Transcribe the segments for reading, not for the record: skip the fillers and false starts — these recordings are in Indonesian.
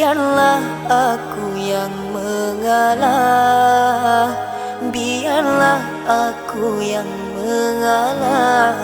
Biarlah aku yang mengalah, biarlah aku yang mengalah.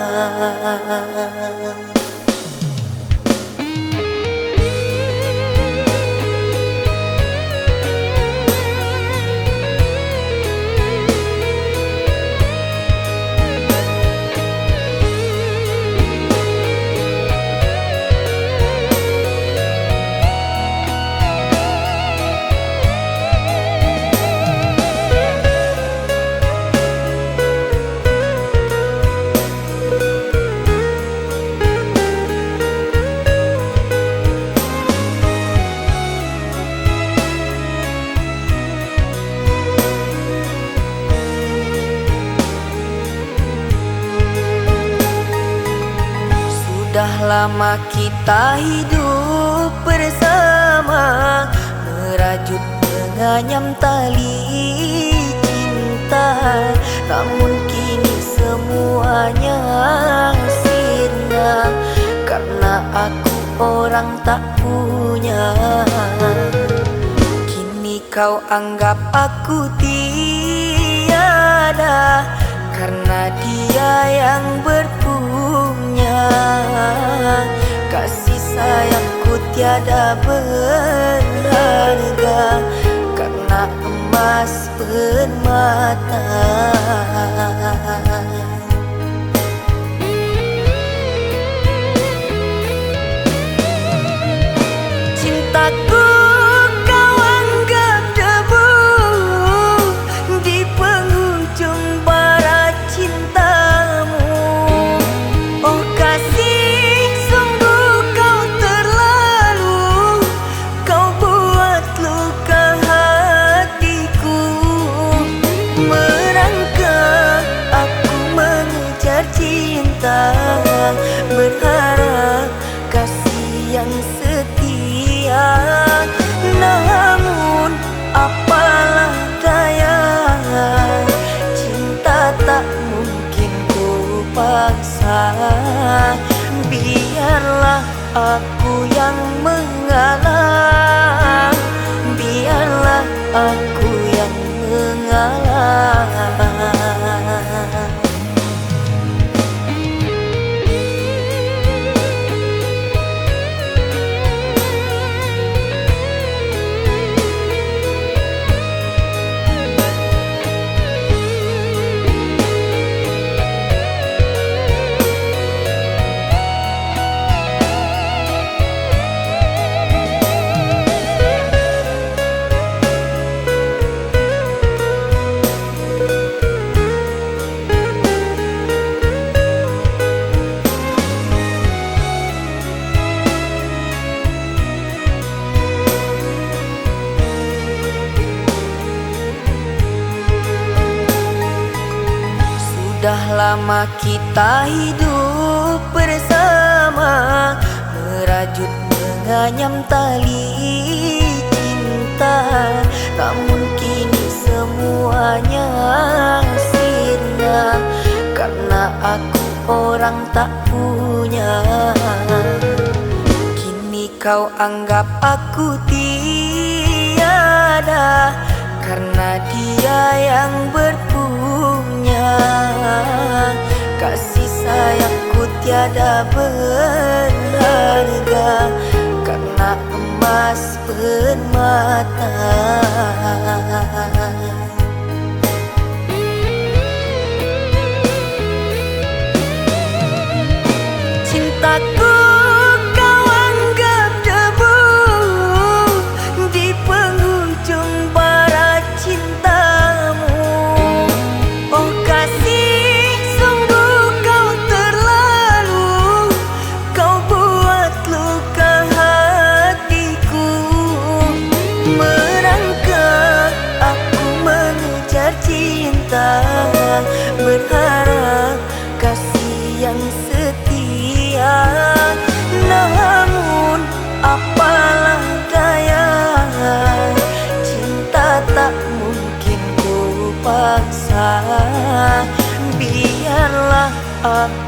Sudah lama kita hidup bersama, merajut menganyam tali cinta. Namun kini semuanya sirna, karena aku orang tak punya. Kini kau anggap aku tiada, karena dia yang berpunya. Kasih sayangku tiada berharga, karena emas permata. Cintaku kau anggap debu di penghujung bara cintamu. Oh kasih, sungguh kau terlalu, kau buat luka hatiku. Merangkak aku mengejar cinta, berharap kasih yang setia. Namun apalah daya, cinta tak mungkin ku paksa. Biarlah aku yang mengalah, biarlah aku yang mengalah. Sudah lama kita hidup bersama, merajut menganyam tali cinta. Namun kini semuanya sirna, karena aku orang tak punya. Kini kau anggap aku tiada, karena dia yang berpunya. Kasih sayangku tiada berharga, karena emas permata. Cintaku kau anggap debu di penghujung bara cintamu. Oh kasih, sungguh kau terlalu, kau buat luka hatiku. Merangkak aku mengejar cinta, berharap kasih yang setia. Namun apalah daya, cinta tak mungkin ku paksa. Biarlah aku